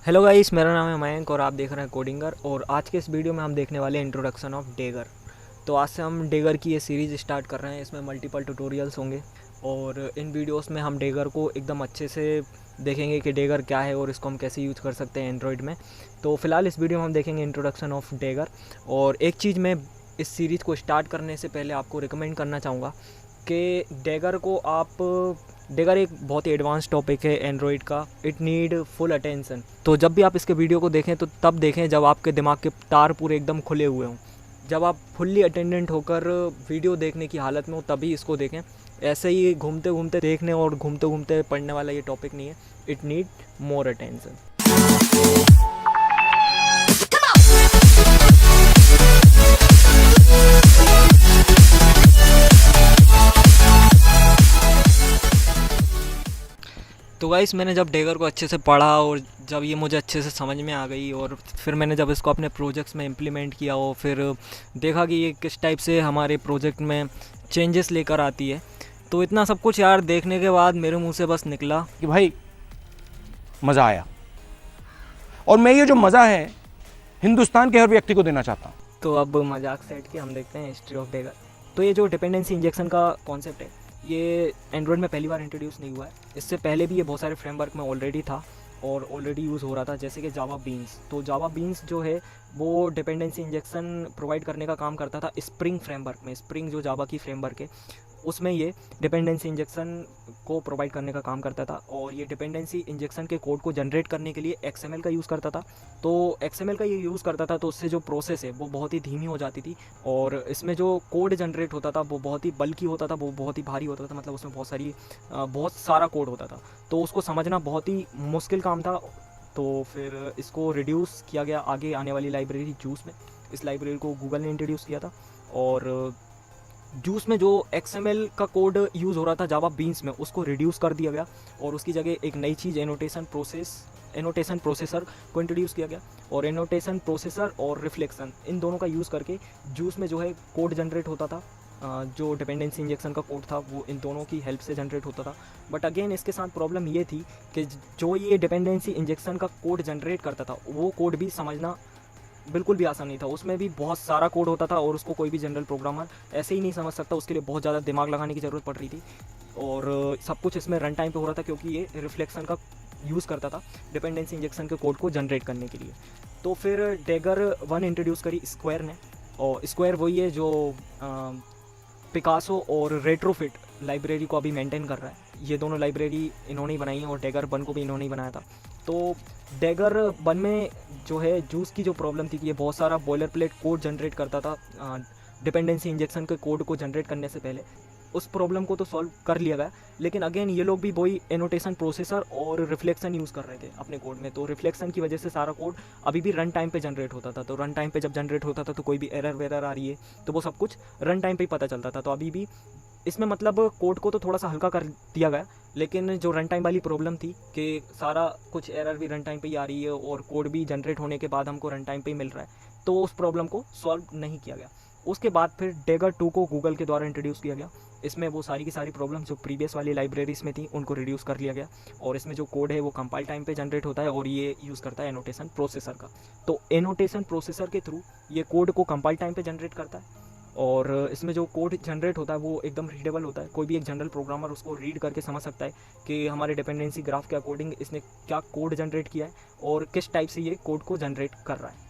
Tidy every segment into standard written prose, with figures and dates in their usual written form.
Hello guys, मेरा नाम है मयंक और आप देख रहे हैं कोडिंगर। और आज के इस वीडियो में हम देखने वाले हैं इंट्रोडक्शन ऑफ डेगर। तो आज से हम डेगर की ये सीरीज़ स्टार्ट कर रहे हैं। इसमें मल्टीपल ट्यूटोरियल्स होंगे और इन वीडियोस में हम डेगर को एकदम अच्छे से देखेंगे कि डेगर क्या है और इसको हम कैसे यूज़ कर सकते हैं एंड्रॉयड में। तो फ़िलहाल इस वीडियो में हम देखेंगे इंट्रोडक्शन ऑफ डेगर। और एक चीज़ मैं इस सीरीज़ को स्टार्ट करने से पहले आपको रिकमेंड करना चाहूँगा कि डेगर एक बहुत ही एडवांस टॉपिक है एंड्रॉयड का। It need full attention. तो जब भी आप इसके वीडियो को देखें तो तब देखें जब आपके दिमाग के तार पूरे एकदम खुले हुए हों, जब आप फुल्ली अटेंडेंट होकर वीडियो देखने की हालत में हो तभी इसको देखें। ऐसे ही घूमते घूमते देखने और घूमते घूमते पढ़ने वाला ये टॉपिक नहीं है। It need more attention. तो गाइस, मैंने जब डेगर को अच्छे से पढ़ा और जब ये मुझे अच्छे से समझ में आ गई और फिर मैंने जब इसको अपने प्रोजेक्ट्स में इम्प्लीमेंट किया और फिर देखा कि ये किस टाइप से हमारे प्रोजेक्ट में चेंजेस लेकर आती है, तो इतना सब कुछ यार देखने के बाद मेरे मुंह से बस निकला कि भाई मज़ा आया। और मैं ये जो मज़ा है हिंदुस्तान के हर व्यक्ति को देना चाहता हूँ। तो अब मजाक से हट के हम देखते हैं हिस्ट्री ऑफ डेगर। तो ये जो डिपेंडेंसी इंजेक्शन का कॉन्सेप्ट है, ये एंड्रॉयड में पहली बार इंट्रोड्यूस नहीं हुआ है। इससे पहले भी ये बहुत सारे फ्रेमवर्क में ऑलरेडी था और ऑलरेडी यूज़ हो रहा था, जैसे कि जावा बीन्स। तो जावा बीन्स जो है वो डिपेंडेंसी इंजेक्शन प्रोवाइड करने का काम करता था स्प्रिंग फ्रेमवर्क में। स्प्रिंग जो जावा की फ्रेमवर्क है उसमें ये डिपेंडेंसी इंजेक्शन को प्रोवाइड करने का काम करता था। और ये डिपेंडेंसी इंजेक्शन के कोड को जनरेट करने के लिए XML का यूज़ करता था। तो XML का ये यूज़ करता था तो उससे जो प्रोसेस है वो बहुत ही धीमी हो जाती थी और इसमें जो कोड जनरेट होता था वो बहुत ही बल्कि होता था, वो बहुत ही भारी होता था। मतलब उसमें बहुत सारा कोड होता था, तो उसको समझना बहुत ही मुश्किल काम था। तो फिर इसको रिड्यूस किया गया आगे आने वाली लाइब्रेरी जूस में। इस लाइब्रेरी को गूगल ने इंट्रोड्यूस किया था और जूस में जो XML का कोड यूज़ हो रहा था जावा बीन्स में, उसको रिड्यूस कर दिया गया और उसकी जगह एक नई चीज़ एनोटेशन प्रोसेसर को इंट्रोड्यूस किया गया। और एनोटेशन प्रोसेसर और रिफ्लेक्शन, इन दोनों का यूज़ करके जूस में जो है कोड जनरेट होता था। जो डिपेंडेंसी इंजेक्शन का कोड था वो इन दोनों की हेल्प से जनरेट होता था। बट अगेन इसके साथ प्रॉब्लम ये थी कि जो ये डिपेंडेंसी इंजेक्शन का कोड जनरेट करता था वो कोड भी समझना बिल्कुल भी आसान नहीं था। उसमें भी बहुत सारा कोड होता था और उसको कोई भी जनरल प्रोग्रामर ऐसे ही नहीं समझ सकता। उसके लिए बहुत ज़्यादा दिमाग लगाने की ज़रूरत पड़ रही थी और सब कुछ इसमें रन टाइम पे हो रहा था क्योंकि ये रिफ्लेक्शन का यूज़ करता था डिपेंडेंसी इंजेक्शन के कोड को जनरेट करने के लिए। तो फिर डेगर 1 इंट्रोड्यूस करी स्क्वायर ने। और स्क्वायर वही है जो पिकासो और रेट्रोफिट लाइब्रेरी को अभी मेंटेन कर रहा है। ये दोनों लाइब्रेरी इन्होंने ही बनाई है और डेगर 1 को भी इन्होंने ही बनाया था। तो डेगर 1 में जो है जूस की जो प्रॉब्लम थी कि ये बहुत सारा बॉयलर प्लेट कोड जनरेट करता था डिपेंडेंसी इंजेक्शन के कोड को जनरेट करने से पहले। उस प्रॉब्लम को तो सॉल्व कर लिया गया, लेकिन अगेन ये लोग भी वही एनोटेशन प्रोसेसर और रिफ्लेक्शन यूज़ कर रहे थे अपने कोड में। तो रिफ्लेक्शन की वजह से सारा कोड अभी भी रन टाइम पे जनरेट होता था। तो रन टाइम पे जब जनरेट होता था तो कोई भी एरर वेरर आ रही है तो वो सब कुछ रन टाइम पे ही पता चलता था। तो अभी भी इसमें मतलब कोड को तो थोड़ा सा हल्का कर दिया गया, लेकिन जो रन टाइम वाली प्रॉब्लम थी कि सारा कुछ एरर भी रन टाइम पे ही आ रही है और कोड भी जनरेट होने के बाद हमको रन टाइम पे ही मिल रहा है, तो उस प्रॉब्लम को सॉल्व नहीं किया गया। उसके बाद फिर डेगर 2 को गूगल के द्वारा इंट्रोड्यूस किया गया। इसमें वो सारी की सारी प्रॉब्लम जो प्रीवियस वाली लाइब्रेरीज में थी उनको रिड्यूस कर लिया गया और इसमें जो कोड है वो कंपाइल टाइम पे जनरेट होता है और ये यूज़ करता है एनोटेशन प्रोसेसर का। तो एनोटेशन प्रोसेसर के थ्रू ये कोड को कंपाइल टाइम पे जनरेट करता है और इसमें जो कोड जनरेट होता है वो एकदम रीडेबल होता है। कोई भी एक जनरल प्रोग्रामर उसको रीड करके समझ सकता है कि हमारे डिपेंडेंसी ग्राफ के अकॉर्डिंग इसने क्या कोड जनरेट किया है और किस टाइप से ये कोड को जनरेट कर रहा है।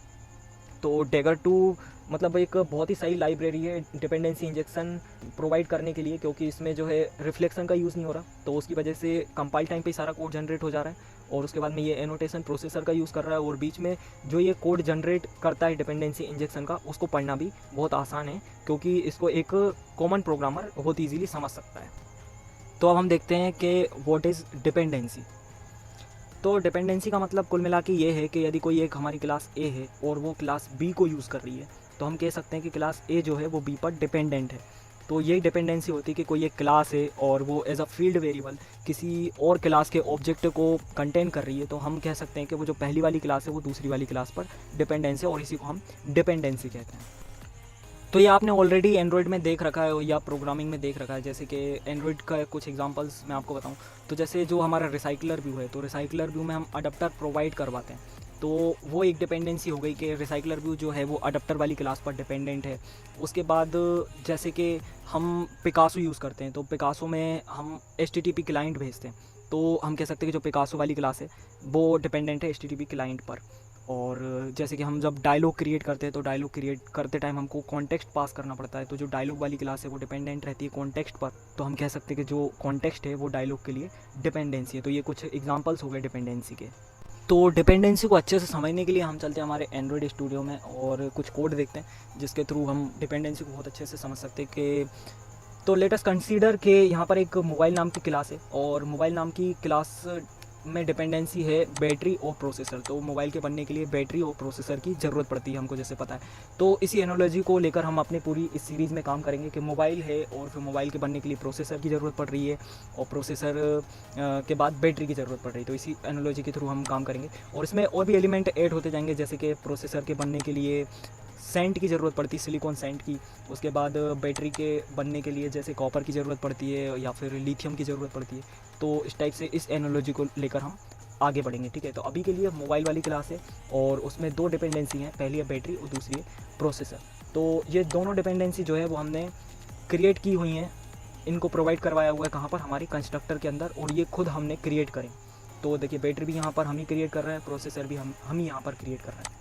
तो डेगर 2 मतलब एक बहुत ही सही लाइब्रेरी है डिपेंडेंसी इंजेक्शन प्रोवाइड करने के लिए, क्योंकि इसमें जो है रिफ्लेक्शन का यूज़ नहीं हो रहा, तो उसकी वजह से कंपाइल टाइम पे सारा कोड जनरेट हो जा रहा है। और उसके बाद में ये एनोटेशन प्रोसेसर का यूज़ कर रहा है और बीच में जो ये कोड जनरेट करता है डिपेंडेंसी इंजेक्शन का, उसको पढ़ना भी बहुत आसान है क्योंकि इसको एक कॉमन प्रोग्रामर बहुत ईजीली समझ सकता है। तो अब हम देखते हैं कि व्हाट इज़ डिपेंडेंसी। तो डिपेंडेंसी का मतलब कुल मिला के ये है कि यदि कोई एक हमारी क्लास A है और वो क्लास B को यूज़ कर रही है तो हम कह सकते हैं कि क्लास A जो है वो B पर डिपेंडेंट है। तो यही डिपेंडेंसी होती है कि कोई एक क्लास है और वो एज अ फील्ड वेरिएबल किसी और क्लास के ऑब्जेक्ट को कंटेन कर रही है, तो हम कह सकते हैं कि वो जो पहली वाली क्लास है वो दूसरी वाली क्लास पर डिपेंडेंस है और इसी को हम डिपेंडेंसी कहते हैं। तो ये आपने ऑलरेडी एंड्रॉयड में देख रखा है या प्रोग्रामिंग में देख रखा है। जैसे कि एंड्रॉयड का कुछ एग्जांपल्स मैं आपको बताऊं, तो जैसे जो हमारा रिसाइकलर व्यू है, तो रिसाइकलर व्यू में हम अडप्टर प्रोवाइड करवाते हैं, तो वो एक डिपेंडेंसी हो गई कि रिसाइकलर व्यू जो है वो अडप्टर वाली क्लास पर डिपेंडेंट है। उसके बाद जैसे कि हम पिकासो यूज़ करते हैं, तो पिकासो में हम HTTP क्लाइंट भेजते हैं, तो हम कह सकते हैं कि जो पिकासो वाली क्लास है वो डिपेंडेंट है HTTP क्लाइंट पर। और जैसे कि हम जब डायलॉग क्रिएट करते हैं, तो डायलॉग क्रिएट करते टाइम हमको कॉन्टेक्स्ट पास करना पड़ता है, तो जो डायलॉग वाली क्लास है वो डिपेंडेंट रहती है कॉन्टेक्स्ट पर, तो हम कह सकते हैं कि जो कॉन्टेक्स्ट है वो डायलॉग के लिए डिपेंडेंसी है। तो ये कुछ एग्जांपल्स हो गए डिपेंडेंसी के। तो डिपेंडेंसी को अच्छे से समझने के लिए हम चलते हैं हमारे एंड्रॉयड स्टूडियो में और कुछ कोड देखते हैं जिसके थ्रू हम डिपेंडेंसी को बहुत अच्छे से समझ सकते हैं कि तो लेटेस्ट कंसीडर के यहाँ पर एक मोबाइल नाम की क्लास है और मोबाइल नाम की क्लास में डिपेंडेंसी है बैटरी और प्रोसेसर। तो मोबाइल के बनने के लिए बैटरी और प्रोसेसर की ज़रूरत पड़ती है हमको, जैसे पता है। तो इसी एनालॉजी को लेकर हम अपनी पूरी इस सीरीज़ में काम करेंगे कि मोबाइल है और फिर मोबाइल के बनने के लिए प्रोसेसर की ज़रूरत पड़ रही है और प्रोसेसर के बाद बैटरी की ज़रूरत पड़ रही है। तो इसी एनालॉजी के थ्रू हम काम करेंगे और इसमें और भी एलिमेंट ऐड होते जाएंगे, जैसे कि प्रोसेसर के बनने के लिए सेंट की ज़रूरत पड़ती है, सिलिकॉन सेंट की। उसके बाद बैटरी के बनने के लिए जैसे कॉपर की ज़रूरत पड़ती है या फिर लिथियम की ज़रूरत पड़ती है। तो इस टाइप से इस एनालॉजी को लेकर हम आगे बढ़ेंगे, ठीक है। तो अभी के लिए मोबाइल वाली क्लास है और उसमें दो डिपेंडेंसी हैं, पहली है बैटरी और दूसरी है प्रोसेसर। तो ये दोनों डिपेंडेंसी जो है वो हमने क्रिएट की हुई हैं, इनको प्रोवाइड करवाया हुआ है कहाँ पर, हमारी कंस्ट्रक्टर के अंदर, और ये खुद हमने क्रिएट करें। तो देखिए बैटरी भी यहाँ पर हम ही क्रिएट कर रहे हैं, प्रोसेसर भी हम ही यहाँ पर क्रिएट कर रहे हैं।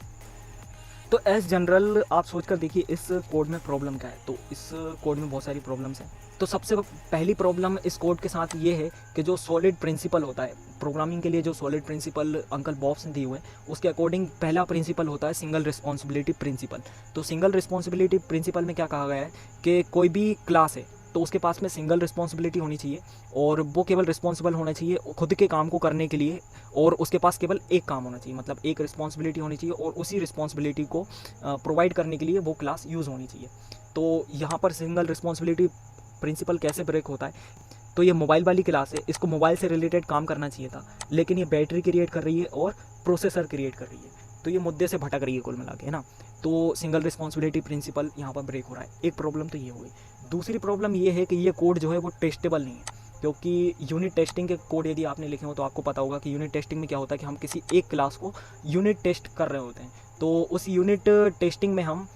तो एज जनरल आप सोच कर देखिए इस कोड में प्रॉब्लम क्या है। तो इस कोड में बहुत सारी प्रॉब्लम्स हैं। तो सबसे पहली प्रॉब्लम इस कोड के साथ ये है कि जो सॉलिड प्रिंसिपल होता है प्रोग्रामिंग के लिए, जो सॉलिड प्रिंसिपल अंकल बॉब्स ने दिए हुए हैं उसके अकॉर्डिंग पहला प्रिंसिपल होता है सिंगल रिस्पॉन्सिबिलिटी प्रिंसिपल। तो सिंगल रिस्पॉन्सिबिलिटी प्रिंसिपल में क्या कहा गया है कि कोई भी क्लास है तो उसके पास में सिंगल रिस्पॉन्सिबिलिटी होनी चाहिए और वो केवल रिस्पॉन्सिबल होना चाहिए खुद के काम को करने के लिए, और उसके पास केवल एक काम होना चाहिए, मतलब एक रिस्पॉन्सिबिलिटी होनी चाहिए और उसी रिस्पॉन्सिबिलिटी को प्रोवाइड करने के लिए वो क्लास यूज़ होनी चाहिए। तो यहाँ पर सिंगल रिस्पॉन्सिबिलिटी प्रिंसिपल कैसे ब्रेक होता है, तो ये मोबाइल वाली क्लास है, इसको मोबाइल से रिलेटेड काम करना चाहिए था, लेकिन ये बैटरी क्रिएट कर रही है और प्रोसेसर क्रिएट कर रही है, तो ये मुद्दे से भटक रही है कुल मिला के, है ना। तो सिंगल रिस्पॉन्सिबिलिटी प्रिंसिपल यहाँ पर ब्रेक हो रहा है। एक प्रॉब्लम तो ये हो गई। दूसरी प्रॉब्लम ये है कि ये कोड जो है वो टेस्टेबल नहीं है, क्योंकि यूनिट टेस्टिंग के कोड यदि आपने लिखे हो तो आपको पता होगा कि यूनिट टेस्टिंग में क्या होता है कि हम किसी एक क्लास को यूनिट टेस्ट कर रहे होते हैं। तो उस यूनिट टेस्टिंग में हम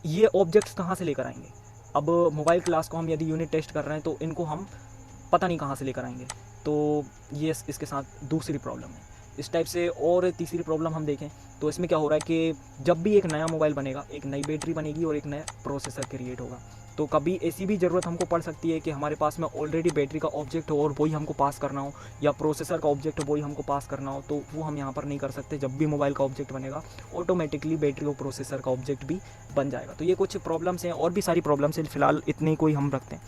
ये ऑब्जेक्ट्स कहाँ से लेकर आएंगे। अब मोबाइल क्लास को हम यदि यूनिट टेस्ट कर रहे हैं तो इनको हम पता नहीं कहाँ से लेकर आएंगे। तो ये इसके साथ दूसरी प्रॉब्लम है। इस टाइप से और तीसरी प्रॉब्लम हम देखें तो इसमें क्या हो रहा है कि जब भी एक नया मोबाइल बनेगा, एक नई बैटरी बनेगी और एक नया प्रोसेसर क्रिएट होगा, तो कभी ऐसी भी ज़रूरत हमको पड़ सकती है कि हमारे पास में ऑलरेडी बैटरी का ऑब्जेक्ट हो और वही हमको पास करना हो, या प्रोसेसर का ऑब्जेक्ट हो वही हमको पास करना हो, तो वो हम यहाँ पर नहीं कर सकते। जब भी मोबाइल का ऑब्जेक्ट बनेगा ऑटोमेटिकली बैटरी और प्रोसेसर का ऑब्जेक्ट भी बन जाएगा। तो ये कुछ प्रॉब्लम्स हैं, और भी सारी प्रॉब्लम्स हैं, फिलहाल इतनी कोई हम रखते हैं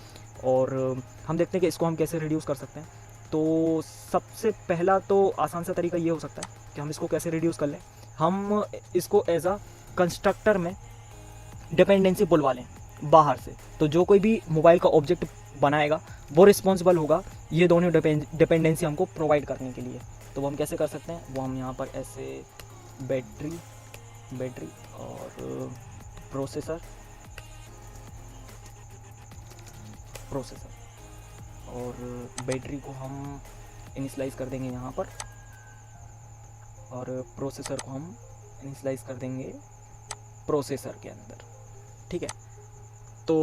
और हम देखते हैं कि इसको हम कैसे रिड्यूस कर सकते हैं। तो सबसे पहला तो आसान सा तरीका ये हो सकता है कि हम इसको कैसे रिड्यूस कर लें। हम इसको एज अ कंस्ट्रक्टर में डिपेंडेंसी बुलवा लें बाहर से, तो जो कोई भी मोबाइल का ऑब्जेक्ट बनाएगा वो रिस्पॉन्सिबल होगा ये दोनों डिपेंडेंसी हमको प्रोवाइड करने के लिए। तो वो हम कैसे कर सकते हैं, वो हम यहाँ पर ऐसे बैटरी और प्रोसेसर और बैटरी को हम इनिशलाइज कर देंगे यहाँ पर, और प्रोसेसर को हम इनिशलाइज कर देंगे प्रोसेसर के अंदर, ठीक है। तो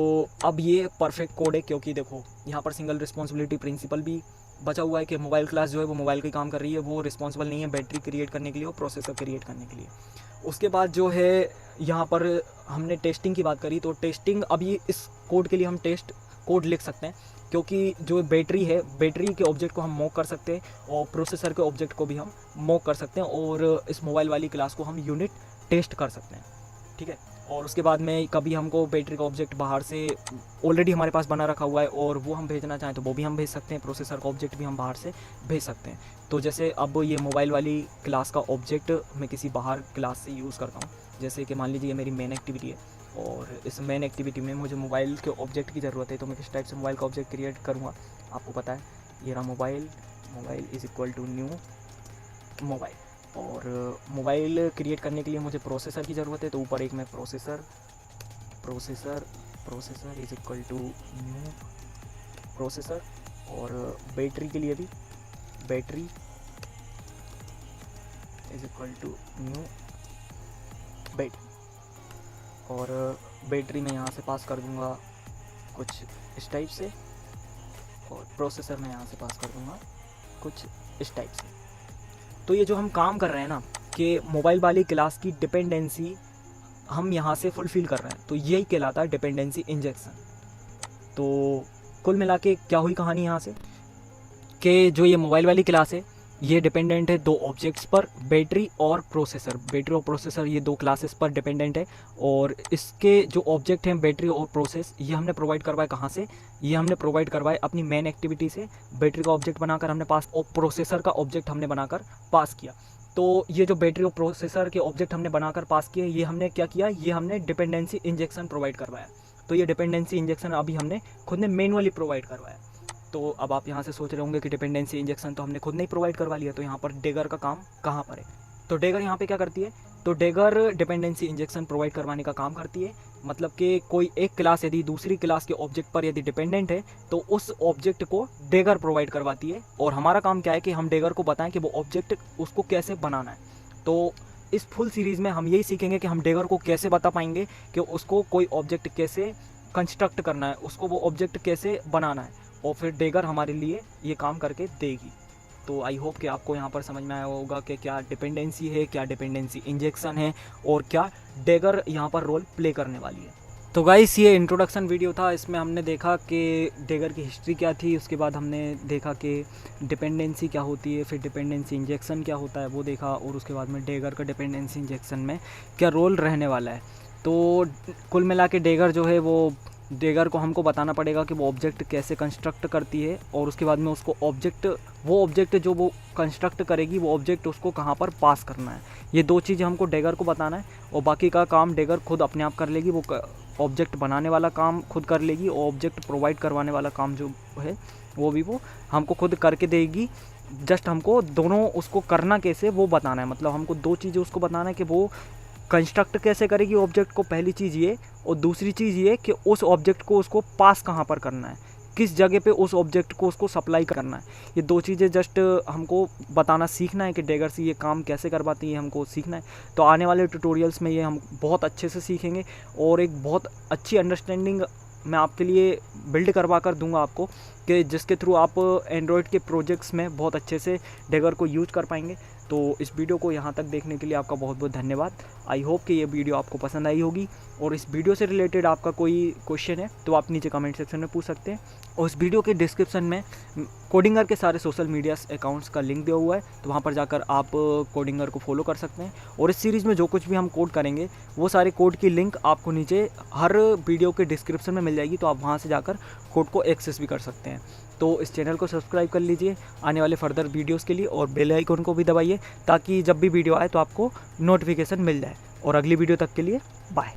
अब ये परफेक्ट कोड है, क्योंकि देखो यहाँ पर सिंगल रिस्पॉन्सिबिलिटी प्रिंसिपल भी बचा हुआ है कि मोबाइल क्लास जो है वो मोबाइल का ही काम कर रही है, वो रिस्पॉन्सिबल नहीं है बैटरी क्रिएट करने के लिए और प्रोसेसर क्रिएट करने के लिए। उसके बाद जो है यहाँ पर हमने टेस्टिंग की बात करी, तो टेस्टिंग अभी इस कोड के लिए हम टेस्ट कोड लिख सकते हैं, क्योंकि जो बैटरी है बैटरी के ऑब्जेक्ट को हम मॉक कर सकते हैं और प्रोसेसर के ऑब्जेक्ट को भी हम मॉक कर सकते हैं, और इस मोबाइल वाली क्लास को हम यूनिट टेस्ट कर सकते हैं, ठीक है। और उसके बाद में कभी हमको बैटरी का ऑब्जेक्ट बाहर से ऑलरेडी हमारे पास बना रखा हुआ है और वो हम भेजना चाहें तो वो भी हम भेज सकते हैं, प्रोसेसर का ऑब्जेक्ट भी हम बाहर से भेज सकते हैं। तो जैसे अब ये मोबाइल वाली क्लास का ऑब्जेक्ट मैं किसी बाहर क्लास से यूज़ करता हूँ, जैसे कि मान लीजिए ये मेरी मेन एक्टिविटी है और इस मेन एक्टिविटी में मुझे मोबाइल के ऑब्जेक्ट की ज़रूरत है, तो मैं किस टाइप से मोबाइल का ऑब्जेक्ट क्रिएट करूँगा आपको पता है, ये रहा mobile is equal to new mobile, और मोबाइल क्रिएट करने के लिए मुझे प्रोसेसर की ज़रूरत है, तो ऊपर एक मैं processor processor is equal to new processor, और बैटरी के लिए भी battery is equal to new battery, और बैटरी मैं यहाँ से पास कर दूँगा कुछ इस टाइप से, और प्रोसेसर मैं यहाँ से पास कर दूँगा कुछ इस टाइप से। तो ये जो हम काम कर रहे हैं ना कि मोबाइल वाली क्लास की डिपेंडेंसी हम यहाँ से फुलफ़िल कर रहे हैं, तो यही कहलाता है डिपेंडेंसी इंजेक्शन। तो कुल मिला के क्या हुई कहानी यहाँ से कि जो ये मोबाइल वाली क्लास है ये डिपेंडेंट है दो ऑब्जेक्ट्स पर, बैटरी और प्रोसेसर। बैटरी और प्रोसेसर ये दो क्लासेस पर डिपेंडेंट है, और इसके जो ऑब्जेक्ट हैं बैटरी और प्रोसेस, ये हमने प्रोवाइड करवाए कहाँ से, ये हमने प्रोवाइड करवाए अपनी मेन एक्टिविटी से। बैटरी का ऑब्जेक्ट बनाकर हमने पास, और प्रोसेसर का ऑब्जेक्ट हमने बनाकर पास किया। तो ये जो बैटरी और प्रोसेसर के ऑब्जेक्ट हमने बनाकर पास किए, ये हमने क्या किया, ये हमने डिपेंडेंसी इंजेक्शन प्रोवाइड करवाया। तो ये डिपेंडेंसी इंजेक्शन अभी हमने खुद ने मैनुअली प्रोवाइड करवाया। तो अब आप यहाँ से सोच रहे होंगे कि डिपेंडेंसी इंजेक्शन तो हमने खुद नहीं प्रोवाइड करवा लिया, तो यहाँ पर डेगर का काम कहाँ पर है। तो डेगर यहाँ पे क्या करती है, तो डेगर डिपेंडेंसी इंजेक्शन प्रोवाइड करवाने का काम करती है। मतलब कि कोई एक क्लास यदि दूसरी क्लास के ऑब्जेक्ट पर यदि डिपेंडेंट है तो उस ऑब्जेक्ट को डेगर प्रोवाइड करवाती है, और हमारा काम क्या है कि हम डेगर को बताएं कि वो ऑब्जेक्ट उसको कैसे बनाना है। तो इस फुल सीरीज़ में हम यही सीखेंगे कि हम डेगर को कैसे बता पाएंगे कि उसको कोई ऑब्जेक्ट कैसे कंस्ट्रक्ट करना है, उसको वो ऑब्जेक्ट कैसे बनाना है, और फिर डेगर हमारे लिए ये काम करके देगी। तो आई होप कि आपको यहाँ पर समझ में आया होगा कि क्या डिपेंडेंसी है, क्या डिपेंडेंसी इंजेक्शन है, और क्या डेगर यहाँ पर रोल प्ले करने वाली है। तो गाइस ये इंट्रोडक्शन वीडियो था, इसमें हमने देखा कि डेगर की हिस्ट्री क्या थी, उसके बाद हमने देखा कि डिपेंडेंसी क्या होती है, फिर डिपेंडेंसी इंजेक्शन क्या होता है वो देखा, और उसके बाद में डेगर का डिपेंडेंसी इंजेक्शन में क्या रोल रहने वाला है। तो कुल मिला के डेगर जो है वो, डेगर को हमको बताना पड़ेगा कि वो ऑब्जेक्ट कैसे कंस्ट्रक्ट करती है, और उसके बाद में उसको वो ऑब्जेक्ट जो वो कंस्ट्रक्ट करेगी वो ऑब्जेक्ट उसको कहाँ पर पास करना है। ये दो चीज़ें हमको डेगर को बताना है, और बाकी का काम डेगर खुद अपने आप कर लेगी। वो ऑब्जेक्ट बनाने वाला काम खुद कर लेगी, और ऑब्जेक्ट प्रोवाइड करवाने वाला काम जो है वो भी वो हमको खुद करके देगी। जस्ट हमको दोनों उसको करना कैसे वो बताना है। मतलब हमको दो चीज़ें उसको बताना है कि वो कंस्ट्रक्ट कैसे करेगी ऑब्जेक्ट को, पहली चीज़ ये, और दूसरी चीज़ ये कि उस ऑब्जेक्ट को उसको पास कहाँ पर करना है, किस जगह पे उस ऑब्जेक्ट को उसको सप्लाई करना है। ये दो चीज़ें जस्ट हमको बताना सीखना है कि डेगर से ये काम कैसे करवाती है, हमको सीखना है। तो आने वाले ट्यूटोरियल्स में ये हम बहुत अच्छे से सीखेंगे, और एक बहुत अच्छी अंडरस्टैंडिंग मैं आपके लिए बिल्ड करवा कर दूंगा आपको, कि जिसके थ्रू आप एंड्रॉयड के प्रोजेक्ट्स में बहुत अच्छे से डेगर को यूज कर पाएंगे। तो इस वीडियो को यहाँ तक देखने के लिए आपका बहुत बहुत धन्यवाद। आई होप कि ये वीडियो आपको पसंद आई होगी, और इस वीडियो से रिलेटेड आपका कोई क्वेश्चन है तो आप नीचे कमेंट सेक्शन में पूछ सकते हैं, और इस वीडियो के डिस्क्रिप्शन में कोडिंगर के सारे सोशल मीडिया अकाउंट्स का लिंक दिया हुआ है, तो वहाँ पर जाकर आप कोडिंगर को फॉलो कर सकते हैं। और इस सीरीज़ में जो कुछ भी हम कोड करेंगे वो सारे कोड की लिंक आपको नीचे हर वीडियो के डिस्क्रिप्शन में मिल जाएगी, तो आप वहाँ से जाकर कोड को एक्सेस भी कर सकते हैं। तो इस चैनल को सब्सक्राइब कर लीजिए आने वाले फर्दर वीडियोस के लिए, और बेल आइकन को भी दबाइए ताकि जब भी वीडियो आए तो आपको नोटिफिकेशन मिल जाए। और अगली वीडियो तक के लिए बाय।